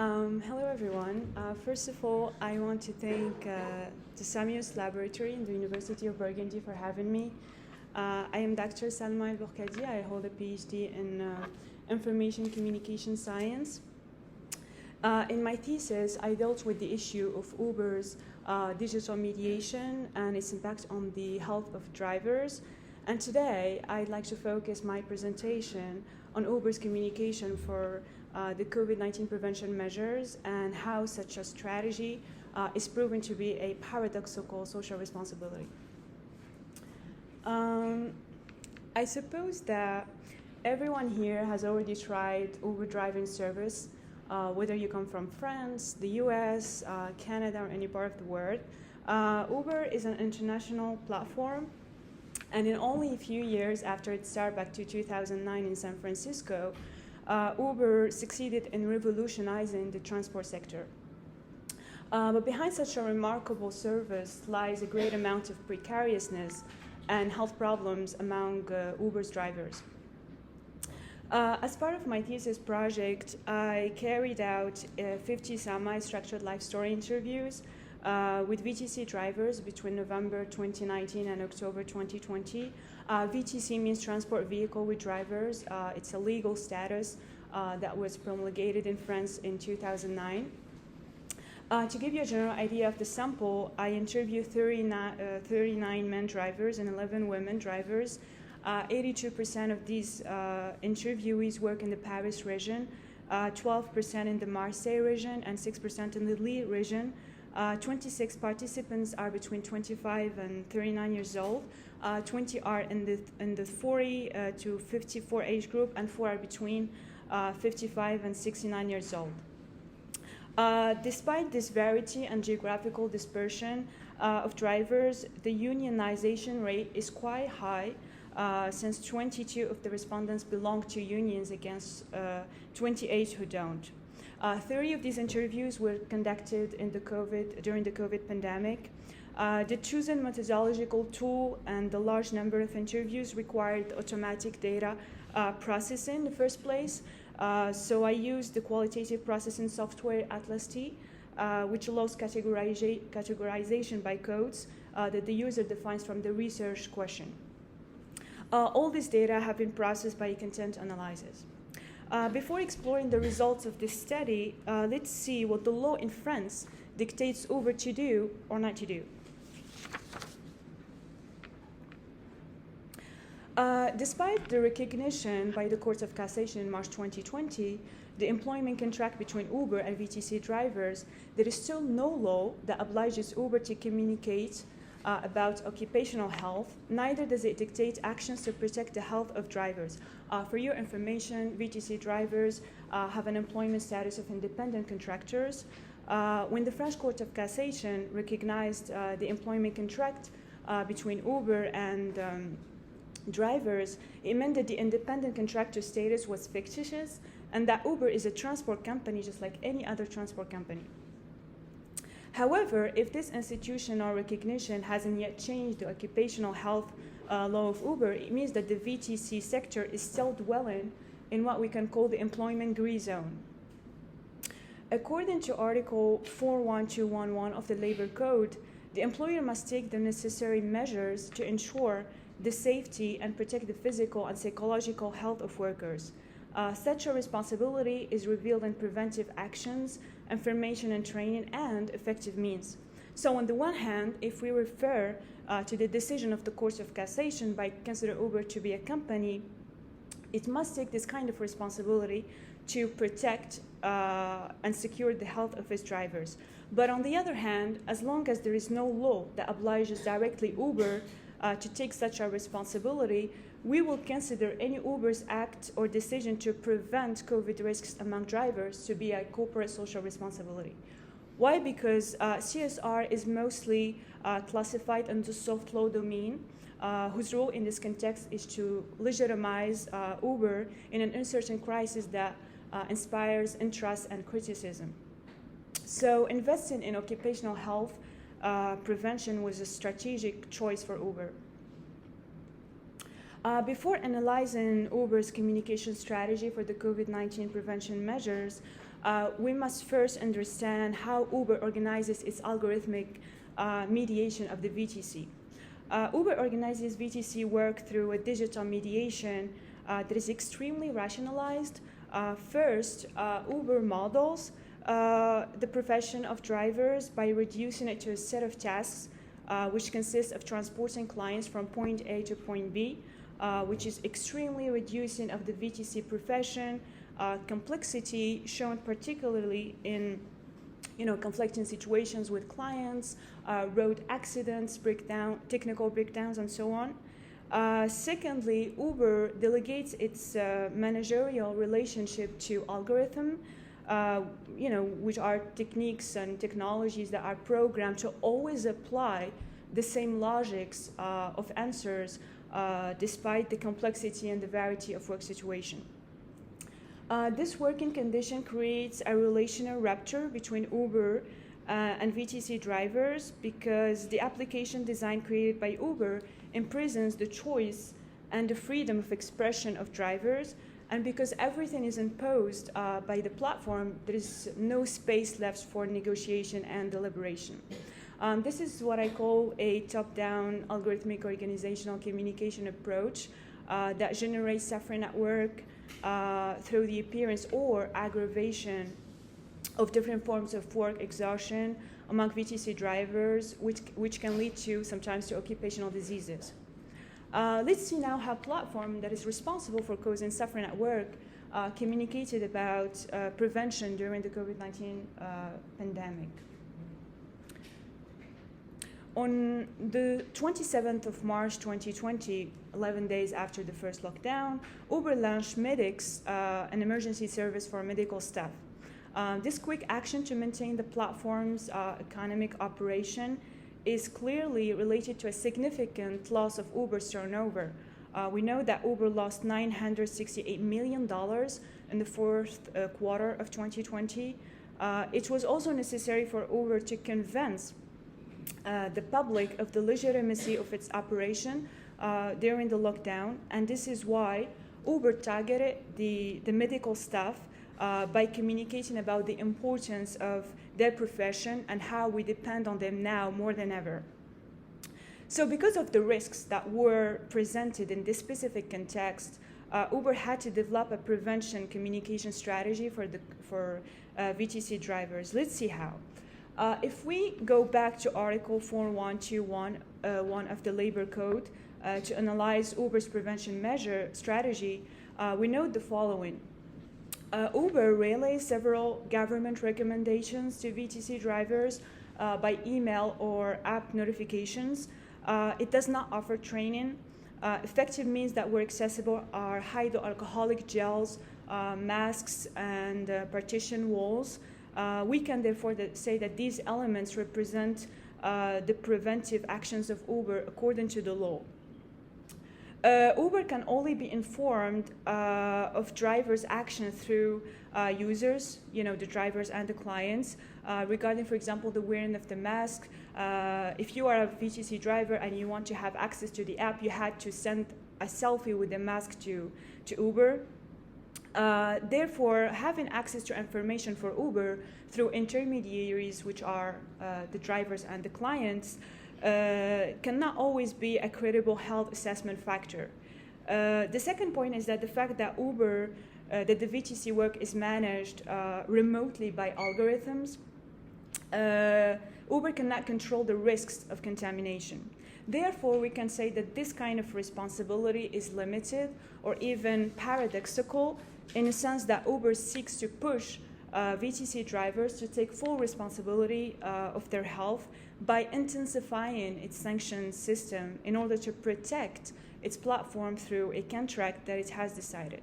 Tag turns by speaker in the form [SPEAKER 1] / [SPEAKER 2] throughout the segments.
[SPEAKER 1] Hello, everyone. First of all, I want to thank the CIMEROS Laboratory in the University of Burgundy for having me. I am Dr. Salma al-Burkadi. I hold a Ph.D. in Information Communication Science. In my thesis, I dealt with the issue of Uber's digital mediation and its impact on the health of drivers. And today, I'd like to focus my presentation on Uber's communication for the COVID-19 prevention measures and how such a strategy is proven to be a paradoxical social responsibility. I suppose that everyone here has already tried Uber driving service, whether you come from France, the US, Canada, or any part of the world. Uber is an international platform, and in only a few years after it started back to 2009 in San Francisco, Uber succeeded in revolutionizing the transport sector. But behind such a remarkable service lies a great amount of precariousness and health problems among Uber's drivers. As part of my thesis project, I carried out 50 semi-structured life story interviews with VTC drivers between November 2019 and October 2020. VTC means transport vehicle with drivers. It's a legal status that was promulgated in France in 2009. To give you a general idea of the sample, I interviewed 39 men drivers and 11 women drivers. 82% of these interviewees work in the Paris region, 12% in the Marseille region, and 6% in the Lille region. 26 participants are between 25 and 39 years old. 20 are in the 40 to 54 age group, and 4 are between 55 and 69 years old. Despite this variety and geographical dispersion of drivers, the unionization rate is quite high, since 22 of the respondents belong to unions against 28 who don't. 30 of these interviews were conducted during the COVID pandemic. The chosen methodological tool and the large number of interviews required automatic data processing in the first place. So I used the qualitative processing software Atlas T, which allows categorization by codes that the user defines from the research question. All this data have been processed by content analysis. Before exploring the results of this study, let's see what the law in France dictates Uber to do or not to do. Despite the recognition by the Court of Cassation in March 2020, the employment contract between Uber and VTC drivers, there is still no law that obliges Uber to communicate about occupational health, neither does it dictate actions to protect the health of drivers. For your information, VTC drivers have an employment status of independent contractors. When the French Court of Cassation recognized the employment contract between Uber and drivers, it meant that the independent contractor status was fictitious and that Uber is a transport company just like any other transport company. However, if this institutional recognition hasn't yet changed the occupational health law of Uber, it means that the VTC sector is still dwelling in what we can call the employment gray zone. According to Article 41211 of the Labor Code, the employer must take the necessary measures to ensure the safety and protect the physical and psychological health of workers. Such a responsibility is revealed in preventive actions, information and training, and effective means. So on the one hand, if we refer to the decision of the Court of Cassation by considering Uber to be a company, it must take this kind of responsibility to protect and secure the health of its drivers. But on the other hand, as long as there is no law that obliges directly Uber to take such a responsibility, we will consider any Uber's act or decision to prevent COVID risks among drivers to be a corporate social responsibility. Why? Because CSR is mostly classified under soft law domain, whose role in this context is to legitimize Uber in an uncertain crisis that inspires interest and criticism. So investing in occupational health prevention was a strategic choice for Uber. Before analyzing Uber's communication strategy for the COVID-19 prevention measures, we must first understand how Uber organizes its algorithmic mediation of the VTC. Uber organizes VTC work through a digital mediation that is extremely rationalized. First, Uber models the profession of drivers by reducing it to a set of tasks which consists of transporting clients from point A to point B, which is extremely reducing of the VTC profession, complexity shown particularly in conflicting situations with clients, road accidents, technical breakdowns, and so on. Secondly, Uber delegates its managerial relationship to algorithm, which are techniques and technologies that are programmed to always apply the same logics of answers despite the complexity and the variety of work situation. This working condition creates a relational rupture between Uber and VTC drivers because the application design created by Uber imprisons the choice and the freedom of expression of drivers, and because everything is imposed by the platform, there is no space left for negotiation and deliberation. This is what I call a top-down algorithmic organizational communication approach that generates suffering at work through the appearance or aggravation of different forms of work exhaustion among VTC drivers, which can lead to sometimes to occupational diseases. Let's see now how platform that is responsible for causing suffering at work communicated about prevention during the COVID-19 pandemic. On the 27th of March 2020, 11 days after the first lockdown, Uber launched Medics, an emergency service for medical staff. This quick action to maintain the platform's economic operation is clearly related to a significant loss of Uber's turnover. We know that Uber lost $968 million in the fourth quarter of 2020. It was also necessary for Uber to convince the public of the legitimacy of its operation during the lockdown, and this is why Uber targeted the medical staff by communicating about the importance of their profession and how we depend on them now more than ever. So because of the risks that were presented in this specific context, Uber had to develop a prevention communication strategy for VTC drivers. Let's see how. If we go back to Article 4121 of the Labor Code to analyze Uber's prevention measure strategy, we note the following. Uber relays several government recommendations to VTC drivers by email or app notifications. It does not offer training. Effective means that were accessible are hydroalcoholic gels, masks, and partition walls. We can therefore say that these elements represent the preventive actions of Uber according to the law. Uber can only be informed of drivers' actions through users, the drivers and the clients, regarding, for example, the wearing of the mask. If you are a VTC driver and you want to have access to the app, you had to send a selfie with the mask to Uber. Therefore, having access to information for Uber through intermediaries, which are the drivers and the clients, cannot always be a credible health assessment factor. The second point is that the fact that that the VTC work is managed remotely by algorithms, Uber cannot control the risks of contamination. Therefore, we can say that this kind of responsibility is limited or even paradoxical in the sense that Uber seeks to push VTC drivers to take full responsibility of their health by intensifying its sanctions system in order to protect its platform through a contract that it has decided.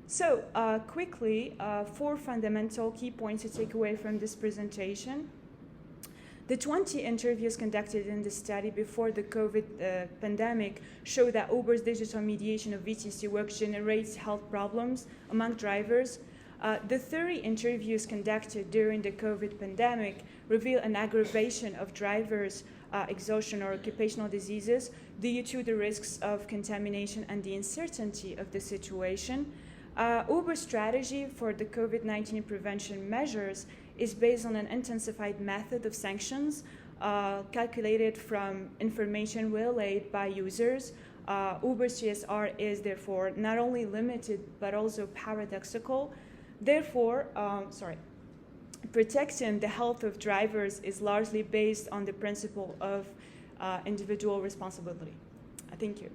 [SPEAKER 1] So quickly, 4 fundamental key points to take away from this presentation. The 20 interviews conducted in the study before the COVID pandemic show that Uber's digital mediation of VTC work generates health problems among drivers. The 30 interviews conducted during the COVID pandemic reveal an aggravation of drivers' exhaustion or occupational diseases due to the risks of contamination and the uncertainty of the situation. Uber's strategy for the COVID-19 prevention measures is based on an intensified method of sanctions calculated from information relayed by users. Uber's CSR is therefore not only limited but also paradoxical. Therefore, protecting the health of drivers is largely based on the principle of individual responsibility. Thank you.